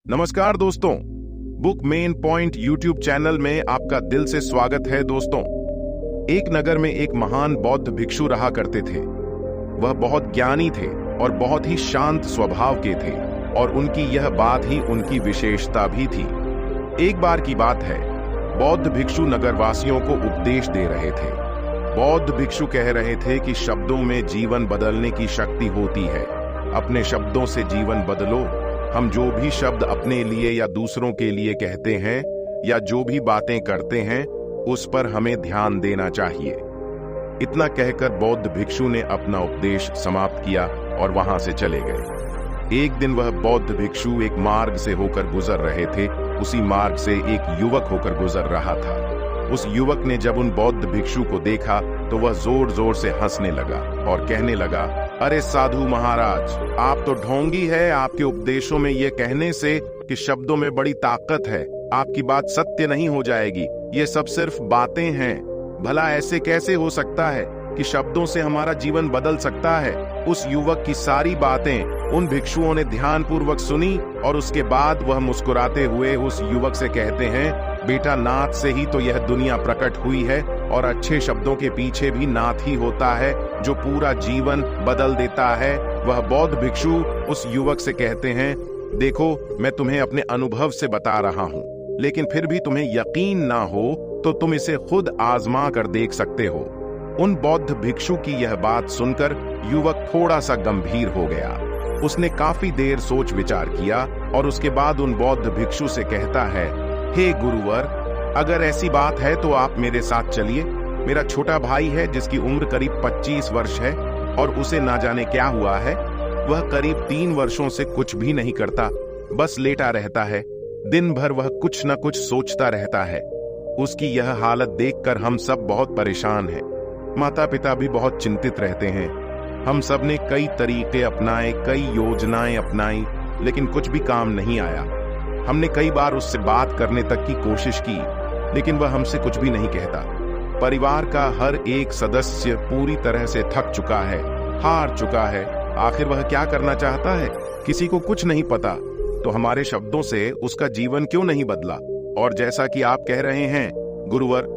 नमस्कार दोस्तों, book main point YouTube channel में आपका दिल से स्वागत है। दोस्तों, एक नगर में एक महान बौद्ध भिक्षु रहा करते थे। वह बहुत ज्ञानी थे और बहुत ही शांत स्वभाव के थे और उनकी यह बात ही उनकी विशेषता भी थी। एक बार की बात है, बौद्ध भिक्षु नगरवासियों को उपदेश दे रहे थे। बौद्ध भिक्षु कह रहे थे कि शब्दों में जीवन बदलने की शक्ति होती है। अपने शब्दों से जीवन बदलो। हम जो भी शब्द अपने लिए या दूसरों के लिए कहते हैं या जो भी बातें करते हैं उस पर हमें ध्यान देना चाहिए। इतना कहकर बौद्ध भिक्षु ने अपना उपदेश समाप्त किया और वहां से चले गए। एक दिन वह बौद्ध भिक्षु एक मार्ग से होकर गुजर रहे थे। उसी मार्ग से एक युवक होकर गुजर रहा था। उस युवक ने जब उन बौद्ध भिक्षु को देखा तो वह जोर जोर से हंसने लगा और कहने लगा, अरे साधु महाराज, आप तो ढोंगी है। आपके उपदेशों में यह कहने से कि शब्दों में बड़ी ताकत है, आपकी बात सत्य नहीं हो जाएगी। ये सब सिर्फ बातें हैं। भला ऐसे कैसे हो सकता है कि शब्दों से हमारा जीवन बदल सकता है? उस युवक की सारी बातें उन भिक्षुओं ने ध्यानपूर्वक सुनी और उसके बाद वह मुस्कुराते हुए उस युवक से कहते हैं, बेटा, नाथ से ही तो यह दुनिया प्रकट हुई है और अच्छे शब्दों के पीछे भी नाथ ही होता है जो पूरा जीवन बदल देता है। वह बौद्ध भिक्षु उस युवक से कहते हैं, देखो, मैं तुम्हें अपने अनुभव से बता रहा हूं, लेकिन फिर भी तुम्हें यकीन ना हो तो तुम इसे खुद आजमा कर देख सकते हो। उन बौद्ध भिक्षु की यह बात सुनकर युवक थोड़ा सा गंभीर हो गया। उसने काफी देर सोच विचार किया और उसके बाद उन बौद्ध भिक्षु से कहता है, हे गुरुवर, अगर ऐसी बात है तो आप मेरे साथ चलिए। मेरा छोटा भाई है जिसकी उम्र करीब 25 वर्ष है और उसे ना जाने क्या हुआ है। वह करीब 3 वर्षों से कुछ भी नहीं करता, बस लेटा रहता है। दिन भर वह कुछ न कुछ सोचता रहता है। उसकी यह हालत देखकर हम सब बहुत परेशान हैं। माता पिता भी बहुत चिंतित रहते हैं। हम सब ने कई तरीके अपनाए, कई योजनाएं अपनाई, लेकिन कुछ भी काम नहीं आया। हमने कई बार उससे बात करने तक की कोशिश की, लेकिन वह हमसे कुछ भी नहीं कहता। परिवार का हर एक सदस्य पूरी तरह से थक चुका है, हार चुका है। आखिर वह क्या करना चाहता है, किसी को कुछ नहीं पता। तो हमारे शब्दों से उसका जीवन क्यों नहीं बदला? और जैसा कि आप कह रहे हैं गुरुवर,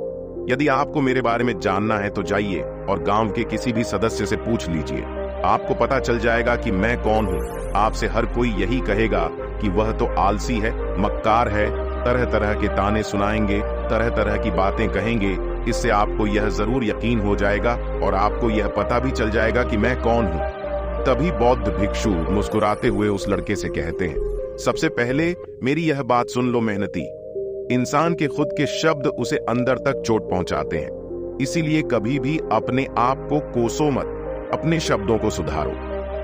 यदि आपको मेरे बारे में जानना है तो जाइए और गांव के किसी भी सदस्य से पूछ लीजिए। आपको पता चल जाएगा कि मैं कौन हूं। आपसे हर कोई यही कहेगा कि वह तो आलसी है, मक्कार है, तरह तरह के ताने सुनाएंगे, तरह तरह की बातें कहेंगे। इससे आपको यह जरूर यकीन हो जाएगा और आपको यह पता भी चल जाएगा कि मैं कौन हूं। तभी बौद्ध भिक्षु मुस्कुराते हुए उस लड़के से कहते हैं, सबसे पहले मेरी यह बात सुन लो मेहनती। इंसान के खुद के शब्द उसे अंदर तक चोट पहुंचाते हैं। इसीलिए कभी भी अपने आप को कोसो मत, अपने शब्दों को सुधारो।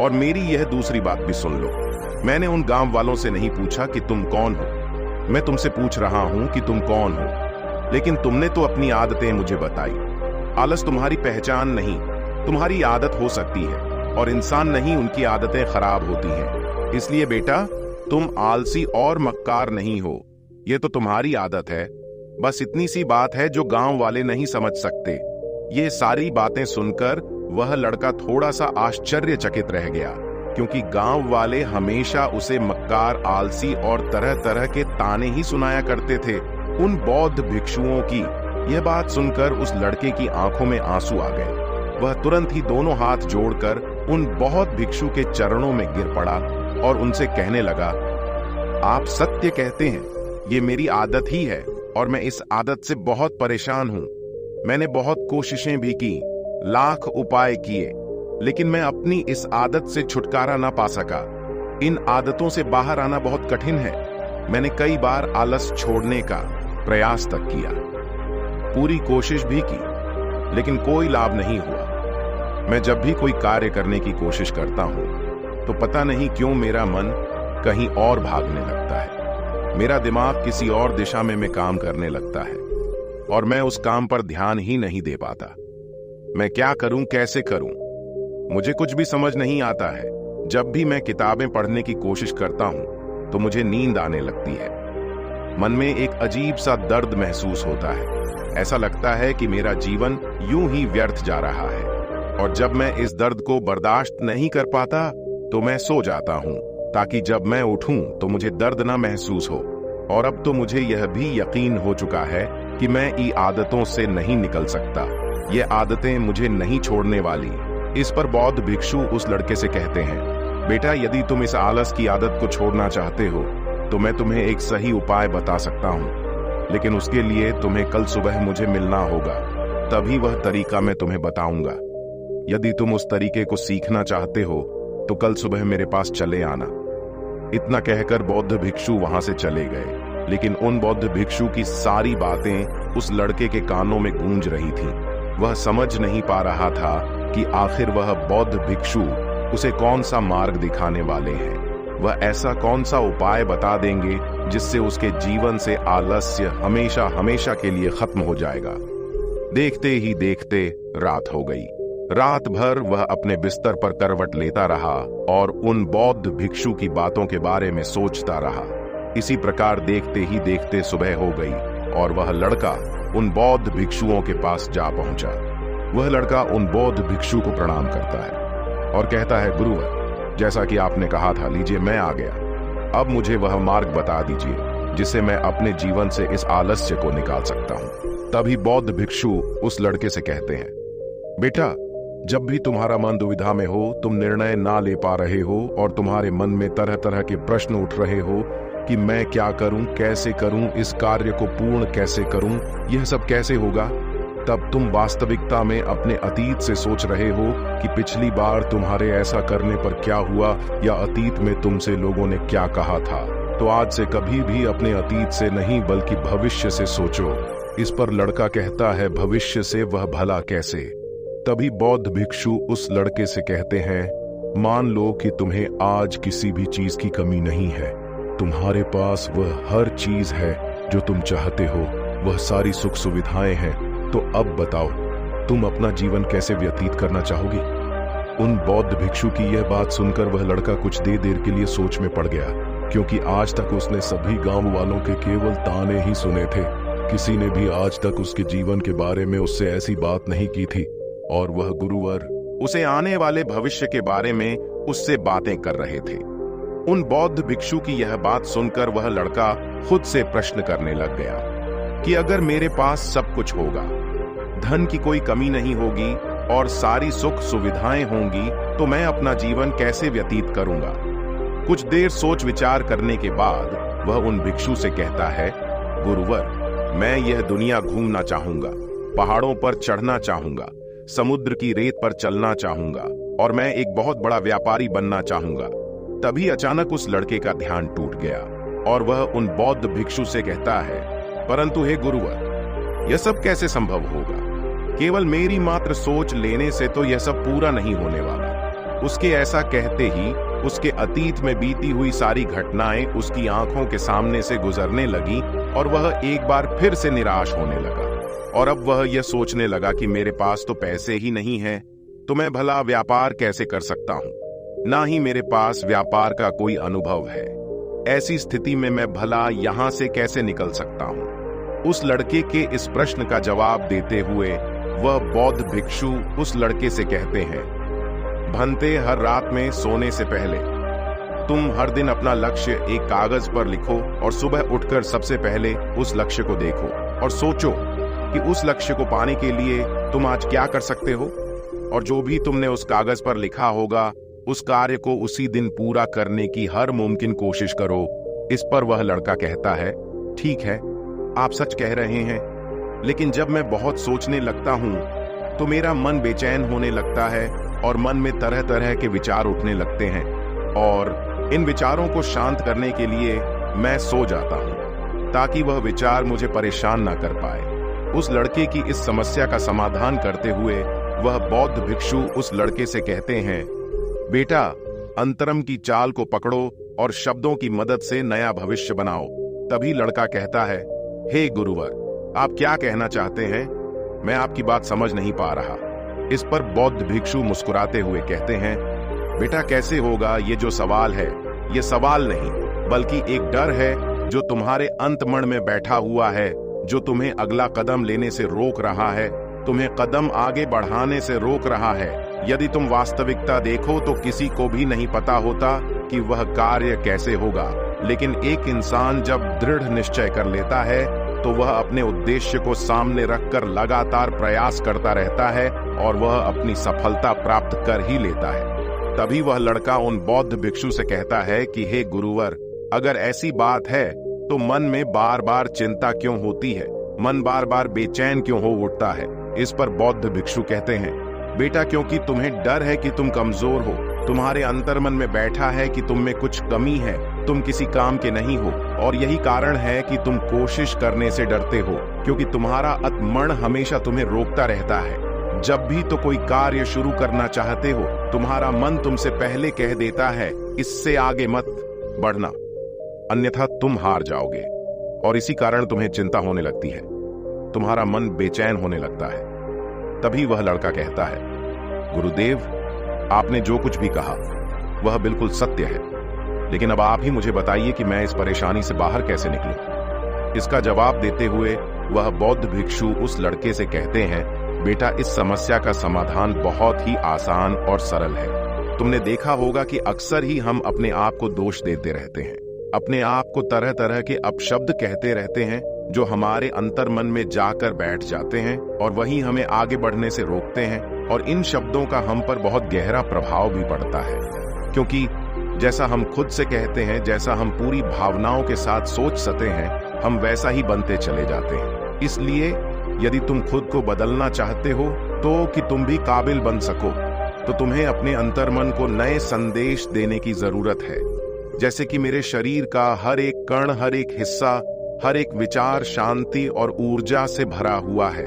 और मेरी यह दूसरी बात भी सुन लो। मैंने उन गांव वालों से नहीं पूछा कि तुम कौन हो, मैं तुमसे पूछ रहा हूं कि तुम कौन हो। लेकिन तुमने तो अपनी आदतें मुझे बताई। आलस तुम्हारी पहचान नहीं, तुम्हारी आदत हो सकती है, और इंसान नहीं, उनकी आदतें खराब होती हैं। इसलिए बेटा, तुम आलसी और मक्कार नहीं हो, ये तो तुम्हारी आदत है। बस इतनी सी बात है जो गांव वाले नहीं समझ सकते। ये सारी बातें सुनकर वह लड़का थोड़ा सा आश्चर्यचकित रह गया, क्योंकि गांव वाले हमेशा उसे मक्कार, आलसी और तरह तरह के ताने ही सुनाया करते थे। उन बौद्ध भिक्षुओं की यह बात सुनकर उस लड़के की आंखों में आंसू आ गए। वह तुरंत ही दोनों हाथ जोड़कर उन बौद्ध भिक्षु के चरणों में गिर पड़ा और उनसे कहने लगा, आप सत्य कहते हैं, ये मेरी आदत ही है और मैं इस आदत से बहुत परेशान हूं। मैंने बहुत कोशिशें भी की, लाख उपाय किए, लेकिन मैं अपनी इस आदत से छुटकारा ना पा सका। इन आदतों से बाहर आना बहुत कठिन है। मैंने कई बार आलस छोड़ने का प्रयास तक किया, पूरी कोशिश भी की, लेकिन कोई लाभ नहीं हुआ। मैं जब भी कोई कार्य करने की कोशिश करता हूं तो पता नहीं क्यों मेरा मन कहीं और भागने लगता है। मेरा दिमाग किसी और दिशा में काम करने लगता है और मैं उस काम पर ध्यान ही नहीं दे पाता। मैं क्या करूं, कैसे करूं, मुझे कुछ भी समझ नहीं आता है। जब भी मैं किताबें पढ़ने की कोशिश करता हूं तो मुझे नींद आने लगती है। मन में एक अजीब सा दर्द महसूस होता है। ऐसा लगता है कि मेरा जीवन यूं ही व्यर्थ जा रहा है। और जब मैं इस दर्द को बर्दाश्त नहीं कर पाता तो मैं सो जाता हूं। ताकि जब मैं उठूं तो मुझे दर्द ना महसूस हो। और अब तो मुझे यह भी यकीन हो चुका है कि मैं इन आदतों से नहीं निकल सकता। ये आदतें मुझे नहीं छोड़ने वाली। इस पर बौद्ध भिक्षु उस लड़के से कहते हैं, बेटा यदि तुम इस आलस की आदत को छोड़ना चाहते हो तो मैं तुम्हें एक सही उपाय बता सकता हूँ, लेकिन उसके लिए तुम्हें कल सुबह मुझे मिलना होगा, तभी वह तरीका मैं तुम्हें बताऊंगा। यदि तुम उस तरीके को सीखना चाहते हो तो कल सुबह मेरे पास चले आना। इतना कहकर बौद्ध भिक्षु वहां से चले गए, लेकिन उन बौद्ध भिक्षु की सारी बातें उस लड़के के कानों में गूंज रही थीं। वह समझ नहीं पा रहा था कि आखिर वह बौद्ध भिक्षु उसे कौन सा मार्ग दिखाने वाले हैं। वह ऐसा कौन सा उपाय बता देंगे जिससे उसके जीवन से आलस्य हमेशा हमेशा के लिए खत्म हो जाएगा। देखते ही देखते रात हो गई। रात भर वह अपने बिस्तर पर करवट लेता रहा और उन बौद्ध भिक्षु की बातों के बारे में सोचता रहा। इसी प्रकार देखते ही देखते सुबह हो गई और वह लड़का उन बौद्ध भिक्षुओं के पास जा पहुंचा। वह लड़का उन बौद्ध भिक्षु को प्रणाम करता है और कहता है, गुरुवर, जैसा कि आपने कहा था, लीजिए मैं आ गया। अब मुझे वह मार्ग बता दीजिए जिससे मैं अपने जीवन से इस आलस्य को निकाल सकता हूं। तभी बौद्ध भिक्षु उस लड़के से कहते हैं, बेटा जब भी तुम्हारा मन दुविधा में हो, तुम निर्णय ना ले पा रहे हो और तुम्हारे मन में तरह तरह के प्रश्न उठ रहे हो कि मैं क्या करूं, कैसे करूं, इस कार्य को पूर्ण कैसे करूं, यह सब कैसे होगा, तब तुम वास्तविकता में अपने अतीत से सोच रहे हो कि पिछली बार तुम्हारे ऐसा करने पर क्या हुआ या अतीत में तुमसे लोगों ने क्या कहा था। तो आज से कभी भी अपने अतीत से नहीं बल्कि भविष्य से सोचो। इस पर लड़का कहता है, भविष्य से वह भला कैसे। तभी बौद्ध भिक्षु उस लड़के से कहते हैं, मान लो कि तुम्हें आज किसी भी चीज की कमी नहीं है, तुम्हारे पास वह हर चीज है जो तुम चाहते हो, वह सारी सुख सुविधाएं हैं, तो अब बताओ तुम अपना जीवन कैसे व्यतीत करना चाहोगी। उन बौद्ध भिक्षु की यह बात सुनकर वह लड़का कुछ देर के लिए सोच में पड़ गया, क्योंकि आज तक उसने सभी गांव वालों के केवल ताने ही सुने थे। किसी ने भी आज तक उसके जीवन के बारे में उससे ऐसी बात नहीं की थी और वह गुरुवर उसे आने वाले भविष्य के बारे में उससे बातें कर रहे थे। उन बौद्ध भिक्षु की यह बात सुनकर वह लड़का खुद से प्रश्न करने लग गया कि अगर मेरे पास सब कुछ होगा, धन की कोई कमी नहीं होगी और सारी सुख सुविधाएं होंगी, तो मैं अपना जीवन कैसे व्यतीत करूंगा। कुछ देर सोच विचार करने के बाद वह उन भिक्षु से कहता है, गुरुवर, मैं यह दुनिया घूमना चाहूंगा, पहाड़ों पर चढ़ना चाहूंगा, समुद्र की रेत पर चलना चाहूंगा और मैं एक बहुत बड़ा व्यापारी बनना चाहूंगा। तभी अचानक उस लड़के का ध्यान टूट गया और वह उन बौद्ध भिक्षु से कहता है, परंतु हे गुरुवर, यह सब कैसे संभव होगा। केवल मेरी मात्र सोच लेने से तो यह सब पूरा नहीं होने वाला। उसके ऐसा कहते ही उसके अतीत में बीती हुई सारी घटनाएं उसकी आंखों के सामने से गुजरने लगी और वह एक बार फिर से निराश होने लगा। और अब वह यह सोचने लगा कि मेरे पास तो पैसे ही नहीं हैं, तो मैं भला व्यापार कैसे कर सकता हूं। ना ही मेरे पास व्यापार का कोई अनुभव है। ऐसी स्थिति में मैं भला यहां से कैसे निकल सकता हूं। उस लड़के के इस प्रश्न का जवाब देते हुए वह बौद्ध भिक्षु उस लड़के से कहते हैं, भंते, हर रात में सोने से पहले तुम हर दिन अपना लक्ष्य एक कागज पर लिखो और सुबह उठकर सबसे पहले उस लक्ष्य को देखो और सोचो कि उस लक्ष्य को पाने के लिए तुम आज क्या कर सकते हो, और जो भी तुमने उस कागज पर लिखा होगा उस कार्य को उसी दिन पूरा करने की हर मुमकिन कोशिश करो। इस पर वह लड़का कहता है, ठीक है, आप सच कह रहे हैं, लेकिन जब मैं बहुत सोचने लगता हूं तो मेरा मन बेचैन होने लगता है और मन में तरह तरह के विचार उठने लगते हैं और इन विचारों को शांत करने के लिए मैं सो जाता हूं ताकि वह विचार मुझे परेशान ना कर पाए। उस लड़के की इस समस्या का समाधान करते हुए वह बौद्ध भिक्षु उस लड़के से कहते हैं, बेटा, अंतरम की चाल को पकड़ो और शब्दों की मदद से नया भविष्य बनाओ। तभी लड़का कहता है, हे गुरुवर, आप क्या कहना चाहते हैं, मैं आपकी बात समझ नहीं पा रहा। इस पर बौद्ध भिक्षु मुस्कुराते हुए कहते हैं, बेटा कैसे होगा, ये जो सवाल है ये सवाल नहीं बल्कि एक डर है जो तुम्हारे अंतमन में बैठा हुआ है, जो तुम्हें अगला कदम लेने से रोक रहा है, तुम्हें कदम आगे बढ़ाने से रोक रहा है। यदि तुम वास्तविकता देखो तो किसी को भी नहीं पता होता कि वह कार्य कैसे होगा, लेकिन एक इंसान जब दृढ़ निश्चय कर लेता है तो वह अपने उद्देश्य को सामने रखकर लगातार प्रयास करता रहता है और वह अपनी सफलता प्राप्त कर ही लेता है। तभी वह लड़का उन बौद्ध भिक्षु से कहता है कि हे गुरुवर, अगर ऐसी बात है तो मन में बार बार चिंता क्यों होती है, मन बार बार बेचैन क्यों हो उठता है। इस पर बौद्ध भिक्षु कहते हैं, बेटा क्योंकि तुम्हें डर है कि तुम कमजोर हो, तुम्हारे अंतर्मन में बैठा है कि तुम में कुछ कमी है, तुम किसी काम के नहीं हो, और यही कारण है कि तुम कोशिश करने से डरते हो, क्योंकि तुम्हारा आत्मन हमेशा तुम्हें रोकता रहता है। जब भी तो कोई कार्य शुरू करना चाहते हो, तुम्हारा मन तुमसे पहले कह देता है इससे आगे मत बढ़ना, अन्यथा तुम हार जाओगे, और इसी कारण तुम्हें चिंता होने लगती है, तुम्हारा मन बेचैन होने लगता है। तभी वह लड़का कहता है, गुरुदेव, आपने जो कुछ भी कहा वह बिल्कुल सत्य है, लेकिन अब आप ही मुझे बताइए कि मैं इस परेशानी से बाहर कैसे निकलूं। इसका जवाब देते हुए वह बौद्ध भिक्षु उस लड़के से कहते हैं, बेटा इस समस्या का समाधान बहुत ही आसान और सरल है। तुमने देखा होगा कि अक्सर ही हम अपने आप को दोष देते रहते हैं, अपने आप को तरह तरह के अपशब्द कहते रहते हैं जो हमारे अंतर्मन में जाकर बैठ जाते हैं और वही हमें आगे बढ़ने से रोकते हैं, और इन शब्दों का हम पर बहुत गहरा प्रभाव भी पड़ता है, क्योंकि जैसा हम खुद से कहते हैं, जैसा हम पूरी भावनाओं के साथ सोच सकते हैं, हम वैसा ही बनते चले जाते हैं। इसलिए यदि तुम खुद को बदलना चाहते हो तो कि तुम भी काबिल बन सको, तो तुम्हें अपने अंतर्मन को नए संदेश देने की जरूरत है, जैसे कि मेरे शरीर का हर एक कण, हर एक हिस्सा, हर एक विचार शांति और ऊर्जा से भरा हुआ है।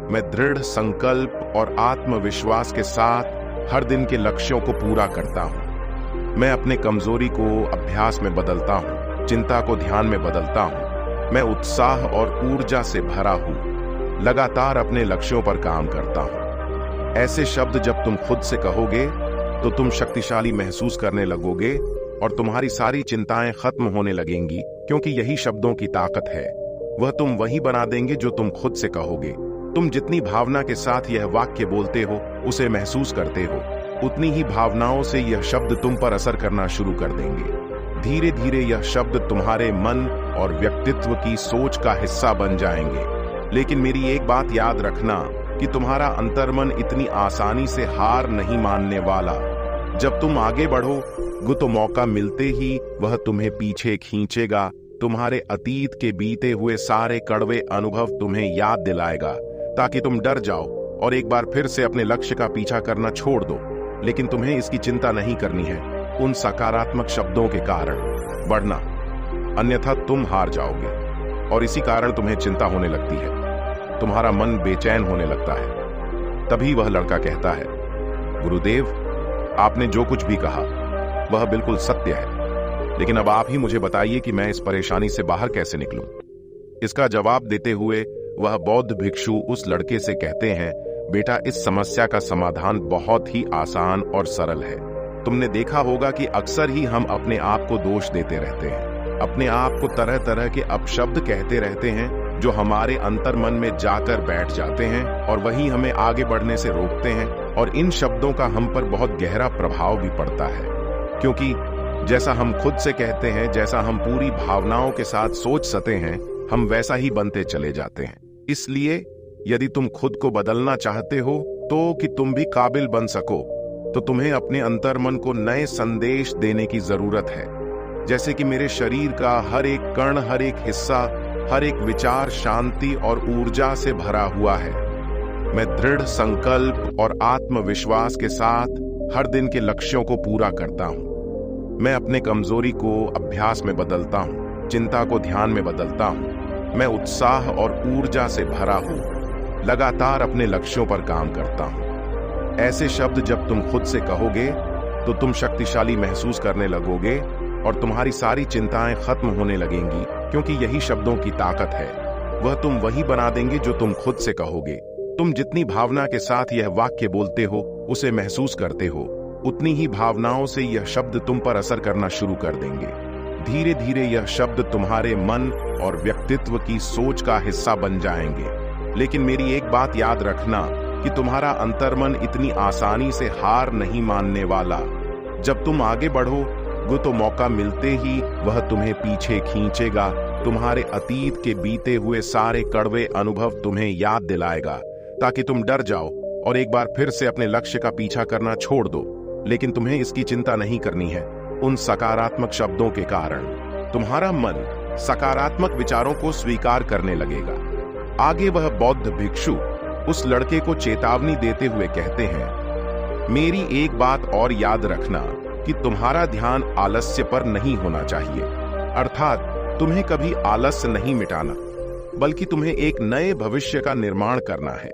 मैं दृढ़ संकल्प और आत्मविश्वास के साथ हर दिन के लक्ष्यों को पूरा करता हूँ। मैं अपने कमजोरी को अभ्यास में बदलता हूँ, चिंता को ध्यान में बदलता हूँ। मैं उत्साह और ऊर्जा से भरा हूँ, लगातार अपने लक्ष्यों पर काम करता हूँ। ऐसे शब्द जब तुम खुद से कहोगे तो तुम शक्तिशाली महसूस करने लगोगे और तुम्हारी सारी चिंताएं खत्म होने लगेंगी, क्योंकि यही शब्दों की ताकत है। वह तुम वही बना देंगे जो तुम खुद से कहोगे। तुम जितनी भावना के साथ यह वाक्य बोलते हो, उसे महसूस करते हो, उतनी ही भावनाओं से यह शब्द तुम पर असर करना शुरू कर देंगे। धीरे धीरे यह शब्द तुम्हारे मन और व्यक्तित्व की सोच का हिस्सा बन जाएंगे। लेकिन मेरी एक बात याद रखना कि तुम्हारा अंतर्मन इतनी आसानी से हार नहीं मानने वाला। जब तुम आगे बढ़ो तो मौका मिलते ही वह तुम्हें पीछे खींचेगा, तुम्हारे अतीत के बीते हुए सारे कड़वे अनुभव तुम्हें याद दिलाएगा, ताकि तुम डर जाओ और एक बार फिर से अपने लक्ष्य का पीछा करना छोड़ दो। लेकिन तुम्हें इसकी चिंता नहीं करनी है उन सकारात्मक शब्दों के कारण बढ़ना, अन्यथा तुम हार जाओगे, और इसी कारण तुम्हें चिंता होने लगती है, तुम्हारा मन बेचैन होने लगता है। तभी वह लड़का कहता है, गुरुदेव, आपने जो कुछ भी कहा वह बिल्कुल सत्य है, लेकिन अब आप ही मुझे बताइए कि मैं इस परेशानी से बाहर कैसे निकलूं। इसका जवाब देते हुए वह बौद्ध भिक्षु उस लड़के से कहते हैं, बेटा इस समस्या का समाधान बहुत ही आसान और सरल है। तुमने देखा होगा कि अक्सर ही हम अपने आप को दोष देते रहते हैं, अपने आप को तरह तरह के अपशब्द कहते रहते हैं जो हमारे अंतर्मन में जाकर बैठ जाते हैं और वही हमें आगे बढ़ने से रोकते हैं, और इन शब्दों का हम पर बहुत गहरा प्रभाव भी पड़ता है, क्योंकि जैसा हम खुद से कहते हैं, जैसा हम पूरी भावनाओं के साथ सोच सकते हैं, हम वैसा ही बनते चले जाते हैं। इसलिए यदि तुम खुद को बदलना चाहते हो तो कि तुम भी काबिल बन सको, तो तुम्हें अपने अंतर्मन को नए संदेश देने की जरूरत है, जैसे कि मेरे शरीर का हर एक कण, हर एक हिस्सा, हर एक विचार शांति और ऊर्जा से भरा हुआ है। मैं दृढ़ संकल्प और आत्मविश्वास के साथ हर दिन के लक्ष्यों को पूरा करता हूँ। मैं अपने कमजोरी को अभ्यास में बदलता हूँ, चिंता को ध्यान में बदलता हूँ। मैं उत्साह और ऊर्जा से भरा हूँ, लगातार अपने लक्ष्यों पर काम करता हूँ। ऐसे शब्द जब तुम खुद से कहोगे तो तुम शक्तिशाली महसूस करने लगोगे और तुम्हारी सारी चिंताएं खत्म होने लगेंगी, क्योंकि यही शब्दों की ताकत है। वह तुम वही बना देंगे जो तुम खुद से कहोगे। तुम जितनी भावना के साथ यह वाक्य बोलते हो, उसे महसूस करते हो, उतनी ही भावनाओं से यह शब्द तुम पर असर करना शुरू कर देंगे। धीरे धीरे यह शब्द तुम्हारे मन और व्यक्तित्व की सोच का हिस्सा बन जाएंगे। लेकिन मेरी एक बात याद रखना कि तुम्हारा अंतर्मन इतनी आसानी से हार नहीं मानने वाला। जब तुम आगे बढ़ोगे तो मौका मिलते ही वह तुम्हें पीछे खींचेगा। तुम्हारे अतीत के बीते हुए सारे कड़वे अनुभव तुम्हें याद दिलाएगा ताकि तुम डर जाओ और एक बार फिर से अपने लक्ष्य का पीछा करना छोड़ दो। लेकिन तुम्हें इसकी चिंता नहीं करनी है। उन सकारात्मक शब्दों के कारण तुम्हारा मन सकारात्मक विचारों को स्वीकार करने लगेगा। आगे वह बौद्ध भिक्षु उस लड़के को चेतावनी देते हुए कहते हैं, मेरी एक बात और याद रखना कि तुम्हारा ध्यान आलस्य पर नहीं होना चाहिए। अर्थात तुम्हें कभी आलस्य नहीं मिटाना, बल्कि तुम्हें एक नए भविष्य का निर्माण करना है,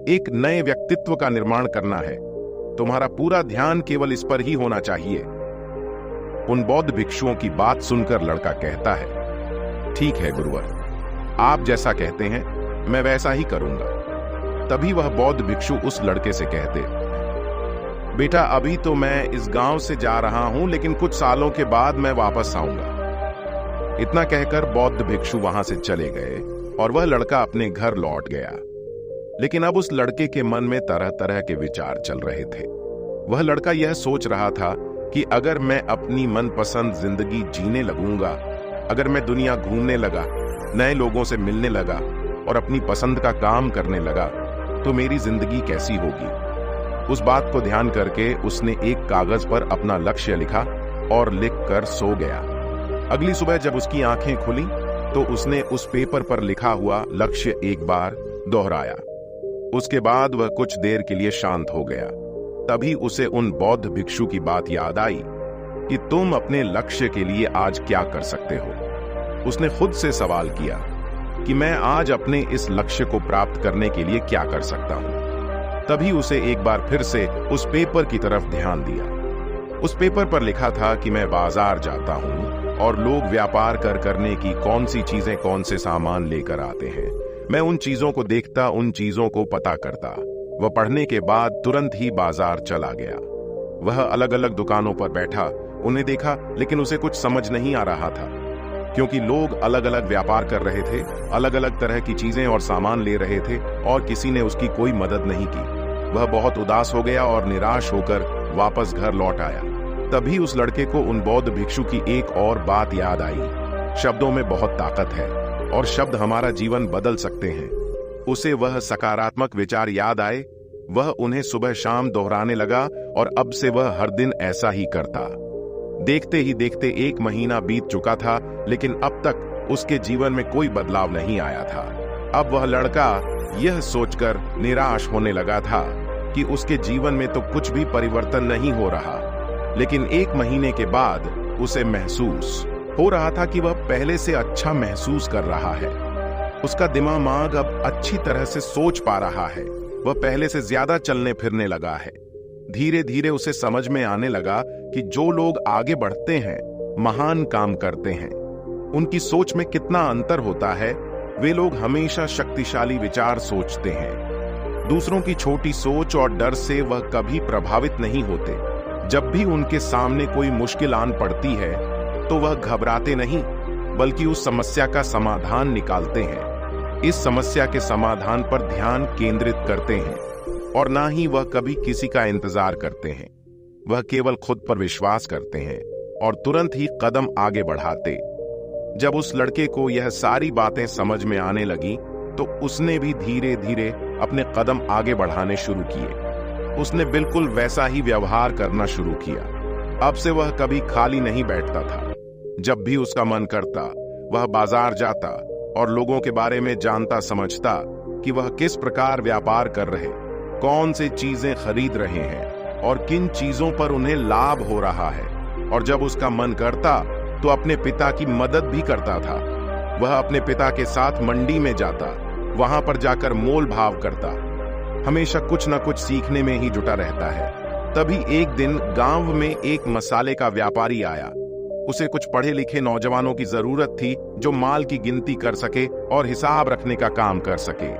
एक नए व्यक्तित्व का निर्माण करना है। तुम्हारा पूरा ध्यान केवल इस पर ही होना चाहिए। उन बौद्ध भिक्षुओं की बात सुनकर लड़का कहता है, ठीक है गुरुवर, आप जैसा कहते हैं मैं वैसा ही करूंगा। तभी वह बौद्ध भिक्षु उस लड़के से कहते, बेटा अभी तो मैं इस गांव से जा रहा हूं, लेकिन कुछ सालों के बाद मैं वापस आऊंगा। इतना कहकर बौद्ध भिक्षु वहां से चले गए और वह लड़का अपने घर लौट गया। लेकिन अब उस लड़के के मन में तरह तरह के विचार चल रहे थे। वह लड़का यह सोच रहा था कि अगर मैं अपनी मनपसंद जिंदगी जीने लगूंगा, अगर मैं दुनिया घूमने लगा, नए लोगों से मिलने लगा और अपनी पसंद का काम करने लगा, तो मेरी जिंदगी कैसी होगी। उस बात को ध्यान करके उसने एक कागज पर अपना लक्ष्य लिखा और लिखकर सो गया। अगली सुबह जब उसकी आंखें खुली तो उसने उस पेपर पर लिखा हुआ लक्ष्य एक बार दोहराया। उसके बाद वह कुछ देर के लिए शांत हो गया। तभी उसे उन बौद्ध भिक्षु की बात याद आई कि तुम अपने लक्ष्य के लिए आज क्या कर सकते हो। उसने खुद से सवाल किया कि मैं आज अपने इस लक्ष्य को प्राप्त करने के लिए क्या कर सकता हूं। तभी उसे एक बार फिर से उस पेपर की तरफ ध्यान दिया। उस पेपर पर लिखा था कि मैं बाजार जाता हूं और लोग व्यापार करने की कौन सी चीजें, कौन से सामान लेकर आते हैं। मैं उन चीजों को देखता, उन चीजों को पता करता। वह पढ़ने के बाद तुरंत ही बाजार चला गया। वह अलग अलग दुकानों पर बैठा, उन्हें देखा, लेकिन उसे कुछ समझ नहीं आ रहा था, क्योंकि लोग अलग अलग व्यापार कर रहे थे, अलग अलग तरह की चीजें और सामान ले रहे थे और किसी ने उसकी कोई मदद नहीं की। वह बहुत उदास हो गया और निराश होकर वापस घर लौट आया। तभी उस लड़के को उन बौद्ध भिक्षु की एक और बात याद आई। शब्दों में बहुत ताकत है और शब्द हमारा जीवन बदल सकते हैं। उसे वह सकारात्मक विचार याद आए। वह उन्हें सुबह शाम दोहराने लगा और अब से वह हर दिन ऐसा ही करता। देखते ही देखते 1 महीना बीत चुका था, लेकिन अब तक उसके जीवन में कोई बदलाव नहीं आया था। अब वह लड़का यह सोचकर निराश होने लगा था कि उसके जीवन में तो कुछ भी परिवर्तन नहीं हो रहा। लेकिन 1 महीने के बाद उसे महसूस हो रहा था कि वह पहले से अच्छा महसूस कर रहा है। उसका दिमाग अब अच्छी तरह से सोच पा रहा है। वह पहले से ज्यादा चलने फिरने लगा है। धीरे धीरे उसे समझ में आने लगा कि जो लोग आगे बढ़ते हैं, महान काम करते हैं, उनकी सोच में कितना अंतर होता है। वे लोग हमेशा शक्तिशाली विचार सोचते हैं। दूसरों की छोटी सोच और डर से वह कभी प्रभावित नहीं होते। जब भी उनके सामने कोई मुश्किल आन पड़ती है तो वह घबराते नहीं, बल्कि उस समस्या का समाधान निकालते हैं। इस समस्या के समाधान पर ध्यान केंद्रित करते हैं और ना ही वह कभी किसी का इंतजार करते हैं। वह केवल खुद पर विश्वास करते हैं और तुरंत ही कदम आगे बढ़ाते। जब उस लड़के को यह सारी बातें समझ में आने लगी तो उसने भी धीरे धीरे अपने कदम आगे बढ़ाने शुरू किए। उसने बिल्कुल वैसा ही व्यवहार करना शुरू किया। अब से वह कभी खाली नहीं बैठता था। जब भी उसका मन करता, वह बाजार जाता और लोगों के बारे में जानता समझता कि वह किस प्रकार व्यापार कर रहे, कौन सी चीजें खरीद रहे हैं और किन चीजों पर उन्हें लाभ हो रहा है। और जब उसका मन करता तो अपने पिता की मदद भी करता था। वह अपने पिता के साथ मंडी में जाता, वहां पर जाकर मोल भाव करता। हमेशा कुछ न कुछ सीखने में ही जुटा रहता है। तभी एक दिन गांव में एक मसाले का व्यापारी आया। उसे कुछ पढ़े लिखे नौजवानों की जरूरत थी जो माल की गिनती कर सके और हिसाब रखने का काम कर सके।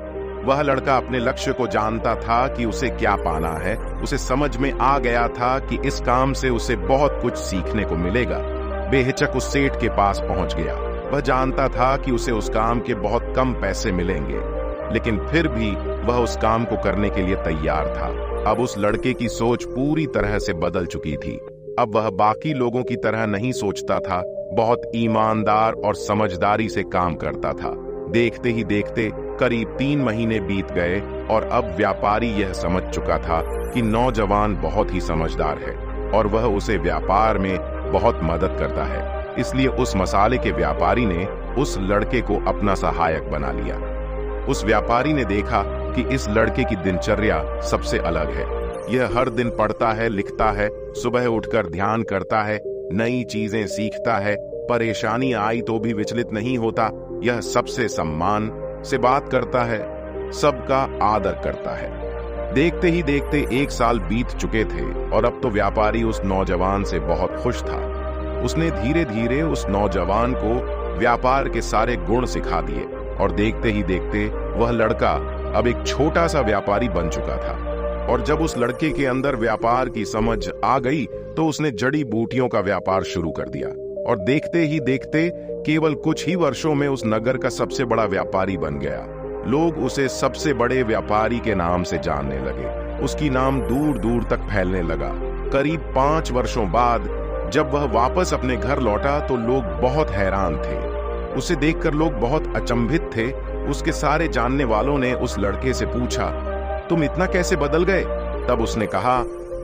वह लड़का अपने लक्ष्य को जानता था कि उसे क्या पाना है। उसे समझ में आ गया था कि इस काम से उसे बहुत कुछ सीखने को मिलेगा। बेहिचक उस सेठ के पास पहुंच गया। वह जानता था कि उसे उस काम के बहुत कम पैसे मिलेंगे, लेकिन फिर भी वह उस काम को करने के लिए तैयार था। अब उस लड़के की सोच पूरी तरह से बदल चुकी थी। अब वह बाकी लोगों की तरह नहीं सोचता था, बहुत ईमानदार और समझदारी से काम करता था। देखते ही देखते करीब 3 महीने बीत गए और अब व्यापारी यह समझ चुका था कि नौजवान बहुत ही समझदार है और वह उसे व्यापार में बहुत मदद करता है। इसलिए उस मसाले के व्यापारी ने उस लड़के को अपना सहायक बना लिया। उस व्यापारी ने देखा कि इस लड़के की दिनचर्या सबसे अलग है। यह हर दिन पढ़ता है, लिखता है, सुबह उठकर ध्यान करता है, नई चीजें सीखता है, परेशानी आई तो भी विचलित नहीं होता। यह सबसे सम्मान से बात करता है, सबका आदर करता है। देखते ही देखते 1 साल बीत चुके थे और अब तो व्यापारी उस नौजवान से बहुत खुश था। उसने धीरे धीरे उस नौजवान को व्यापार के सारे गुण सिखा दिए और देखते ही देखते वह लड़का अब एक छोटा सा व्यापारी बन चुका था। और जब उस लड़के के अंदर व्यापार की समझ आ गई तो उसने जड़ी बूटियों का व्यापार शुरू कर दिया और देखते ही देखते केवल कुछ ही वर्षों में उस नगर का सबसे बड़ा व्यापारी बन गया। लोग उसे सबसे बड़े व्यापारी के नाम से जानने लगे। उसकी नाम दूर दूर तक फैलने लगा। करीब 5 वर्षों बाद जब वह वापस अपने घर लौटा तो लोग बहुत हैरान थे। उसे देखकर लोग बहुत अचंभित थे। उसके सारे जानने वालों ने उस लड़के से पूछा, तुम इतना कैसे बदल गए? तब उसने कहा,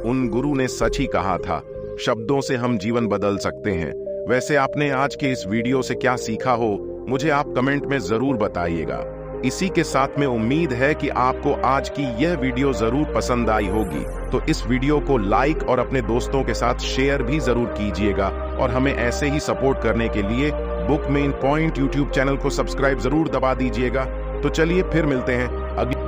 उन गुरु ने सच ही कहा था, शब्दों से हम जीवन बदल सकते हैं। वैसे आपने आज के इस वीडियो से क्या सीखा हो, मुझे आप कमेंट में जरूर बताइएगा। इसी के साथ में उम्मीद है कि आपको आज की यह वीडियो जरूर पसंद आई होगी, तो इस वीडियो को लाइक और अपने दोस्तों के साथ शेयर भी जरूर कीजिएगा और हमें ऐसे ही सपोर्ट करने के लिए book main point YouTube channel को सब्सक्राइब जरूर दबा दीजिएगा। तो चलिए फिर मिलते हैं अगली